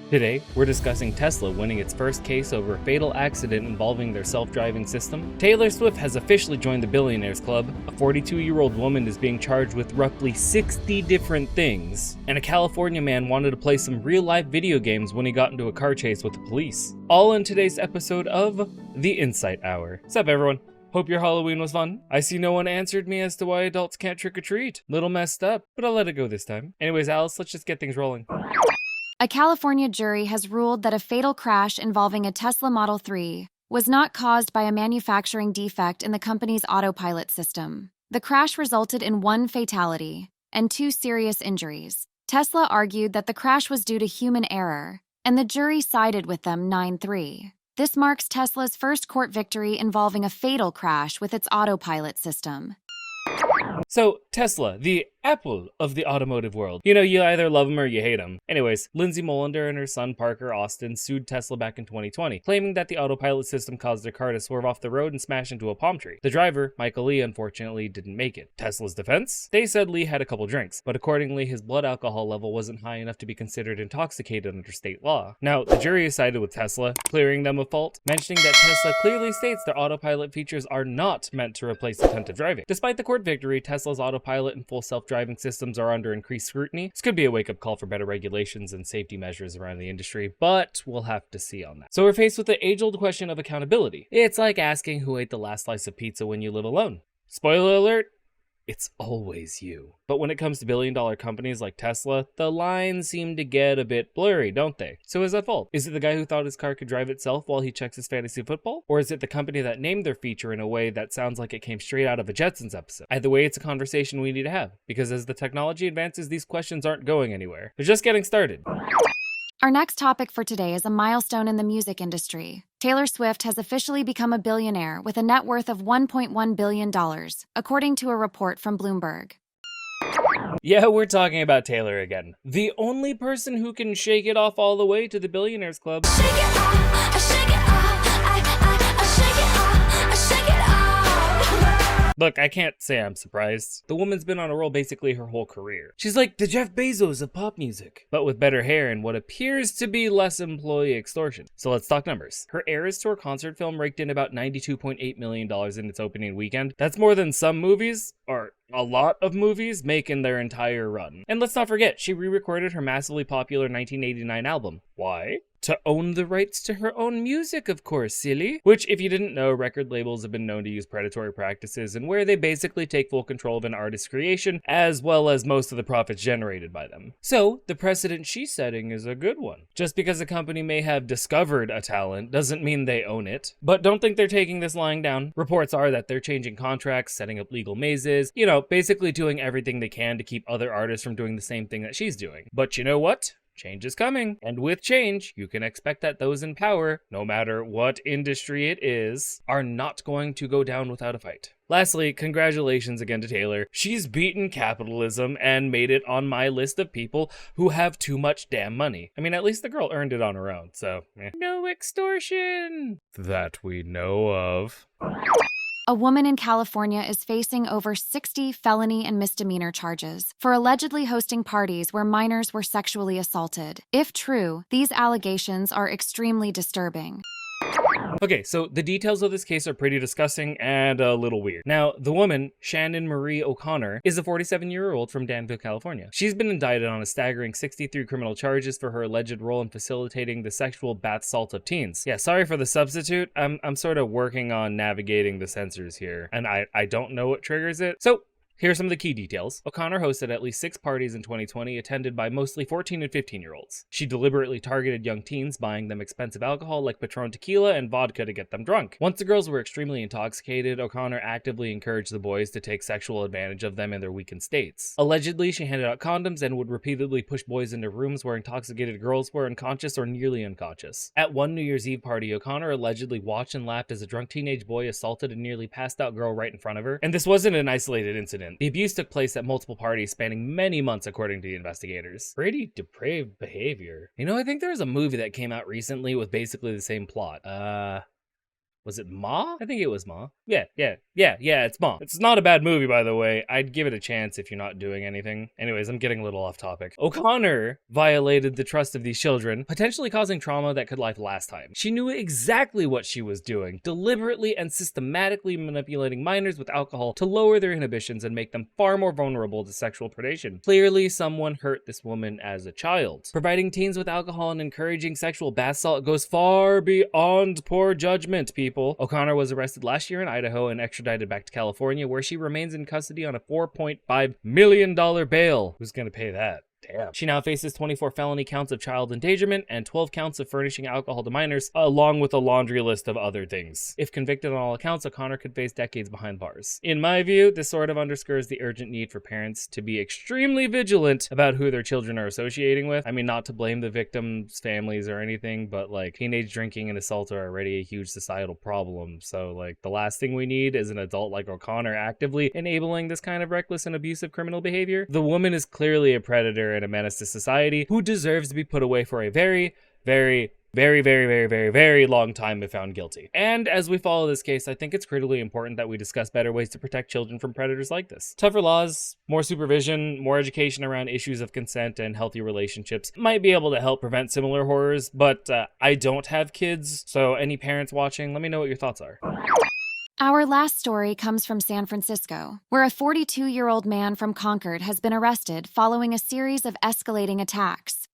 Today, we're discussing Tesla winning its first case over a fatal accident involving their self-driving system. Taylor Swift has officially joined the Billionaire Club. A 42-year-old woman is being charged with roughly 60 different things. And a California man wanted to play some real-life video games when he got into a car chase with the police. All in today's episode of the Insight Hour. What's up, everyone? Hope your Halloween was fun. I see no one answered me as to why adults can't trick-or-treat. Little messed up, but I'll let it go this time. Anyways, Alice, let's just get things rolling. A California jury has ruled that a fatal crash involving a Tesla Model 3 was not caused by a manufacturing defect in the company's autopilot system. The crash resulted in 1 fatality and 2 serious injuries. Tesla argued that the crash was due to human error, and the jury sided with them 9-3. This marks Tesla's first court victory involving a fatal crash with its autopilot system. So, Tesla, the Apple of the automotive world. You know, you either love them or you hate them. Anyways, Lindsay Molander and her son Parker Austin sued Tesla back in 2020, claiming that the autopilot system caused their car to swerve off the road and smash into a palm tree. The driver, Michael Lee, unfortunately didn't make it. Tesla's defense? They said Lee had a couple drinks, but accordingly his blood alcohol level wasn't high enough to be considered intoxicated under state law. Now, the jury sided with Tesla, clearing them of fault, mentioning that Tesla clearly states their autopilot features are not meant to replace attentive driving. Despite the court victory, Tesla's autopilot and full self-driving systems are under increased scrutiny. This could be a wake-up call for better regulations and safety measures around the industry, but we'll have to see on that. So we're faced with the age-old question of accountability. It's like asking who ate the last slice of pizza when you live alone. Spoiler alert, it's always you. But when it comes to billion-dollar companies like Tesla, the lines seem to get a bit blurry, don't they? So is that fault? Is it the guy who thought his car could drive itself while he checks his fantasy football? Or is it the company that named their feature in a way that sounds like it came straight out of a Jetsons episode? Either way, it's a conversation we need to have, because as the technology advances, these questions aren't going anywhere. They're just getting started. Our next topic for today is a milestone in the music industry. Taylor Swift has officially become a billionaire with a net worth of $1.1 billion, according to a report from Bloomberg. Yeah, we're talking about Taylor again. The only person who can shake it off all the way to the Billionaires Club. Shake it off, I shake it off, I shake it off, I shake it off. Look, I can't say I'm surprised. The woman's been on a roll basically her whole career. She's like the Jeff Bezos of pop music, but with better hair and what appears to be less employee extortion. So let's talk numbers. Her Eras Tour concert film raked in about $92.8 million in its opening weekend. That's more than some movies, or a lot of movies, make in their entire run. And let's not forget, she re-recorded her massively popular 1989 album. Why? To own the rights to her own music, of course, silly. Which, if you didn't know, record labels have been known to use predatory practices and where they basically take full control of an artist's creation, as well as most of the profits generated by them. So, the precedent she's setting is a good one. Just because a company may have discovered a talent doesn't mean they own it. But don't think they're taking this lying down. Reports are that they're changing contracts, setting up legal mazes, you know, basically doing everything they can to keep other artists from doing the same thing that she's doing. But you know what? Change is coming, and with change, you can expect that those in power, no matter what industry it is, are not going to go down without a fight. Lastly, congratulations again to Taylor. She's beaten capitalism and made it on my list of people who have too much damn money. I mean, at least the girl earned it on her own, so no extortion that we know of. A woman in California is facing over 60 felony and misdemeanor charges for allegedly hosting parties where minors were sexually assaulted. If true, these allegations are extremely disturbing. Okay, so the details of this case are pretty disgusting and a little weird. Now, the woman, Shannon Marie O'Connor, is a 47-year-old from Danville, California. She's been indicted on a staggering 63 criminal charges for her alleged role in facilitating the sexual bath assault of teens. Yeah, sorry for the substitute. I'm sort of working on navigating the censors here, and I don't know what triggers it. So, here are some of the key details. O'Connor hosted at least 6 parties in 2020 attended by mostly 14 and 15-year-olds. She deliberately targeted young teens, buying them expensive alcohol like Patron tequila and vodka to get them drunk. Once the girls were extremely intoxicated, O'Connor actively encouraged the boys to take sexual advantage of them in their weakened states. Allegedly, she handed out condoms and would repeatedly push boys into rooms where intoxicated girls were unconscious or nearly unconscious. At one New Year's Eve party, O'Connor allegedly watched and laughed as a drunk teenage boy assaulted a nearly passed out girl right in front of her. And this wasn't an isolated incident. The abuse took place at multiple parties spanning many months, according to the investigators. Pretty depraved behavior. You know, I think there was a movie that came out recently with basically the same plot. Was it Ma? I think it was Ma. Yeah, it's Ma. It's not a bad movie, by the way. I'd give it a chance if you're not doing anything. Anyways, I'm getting a little off topic. O'Connor violated the trust of these children, potentially causing trauma that could last time. She knew exactly what she was doing, deliberately and systematically manipulating minors with alcohol to lower their inhibitions and make them far more vulnerable to sexual predation. Clearly, someone hurt this woman as a child. Providing teens with alcohol and encouraging sexual bath salt goes far beyond poor judgment, people. O'Connor was arrested last year in Idaho and extradited back to California, where she remains in custody on a $4.5 million bail. Who's gonna pay that? Damn. She now faces 24 felony counts of child endangerment and 12 counts of furnishing alcohol to minors, along with a laundry list of other things. If convicted on all accounts, O'Connor could face decades behind bars. In my view, this sort of underscores the urgent need for parents to be extremely vigilant about who their children are associating with. I mean, not to blame the victims' families or anything, but teenage drinking and assault are already a huge societal problem. So the last thing we need is an adult like O'Connor actively enabling this kind of reckless and abusive criminal behavior. The woman is clearly a predator and a menace to society who deserves to be put away for a very, very, very, very, very, very, very long time if found guilty. And as we follow this case, I think it's critically important that we discuss better ways to protect children from predators like this. Tougher laws, more supervision, more education around issues of consent and healthy relationships might be able to help prevent similar horrors, but I don't have kids, so any parents watching, let me know what your thoughts are. Our last story comes from San Francisco, where a 42-year-old man from Concord has been arrested following a series of escalating attacks.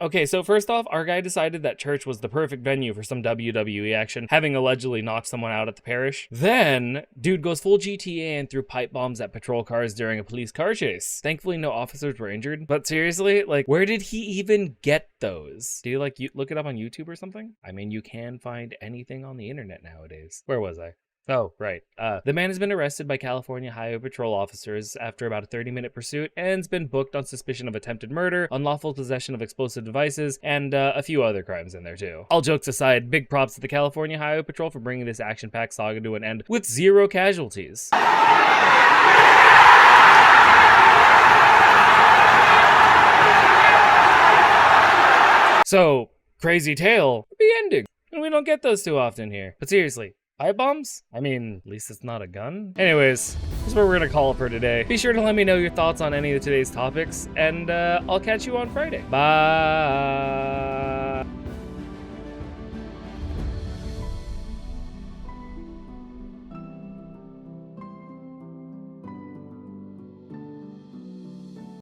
Okay, so first off, our guy decided that church was the perfect venue for some WWE action, having allegedly knocked someone out at the parish. Then, dude goes full GTA and threw pipe bombs at patrol cars during a police car chase. Thankfully, no officers were injured. But seriously, where did he even get those? Do you look it up on YouTube or something? I mean, you can find anything on the internet nowadays. Where was I? Oh, right. The man has been arrested by California Highway Patrol officers after about a 30-minute pursuit and's been booked on suspicion of attempted murder, unlawful possession of explosive devices, and a few other crimes in there too. All jokes aside, big props to the California Highway Patrol for bringing this action-packed saga to an end with 0 casualties. So, crazy tale, happy ending. And we don't get those too often here. But seriously, pipe bombs? I mean, at least it's not a gun. Anyways, this is where we're gonna call it for today. Be sure to let me know your thoughts on any of today's topics, and I'll catch you on Friday. Bye.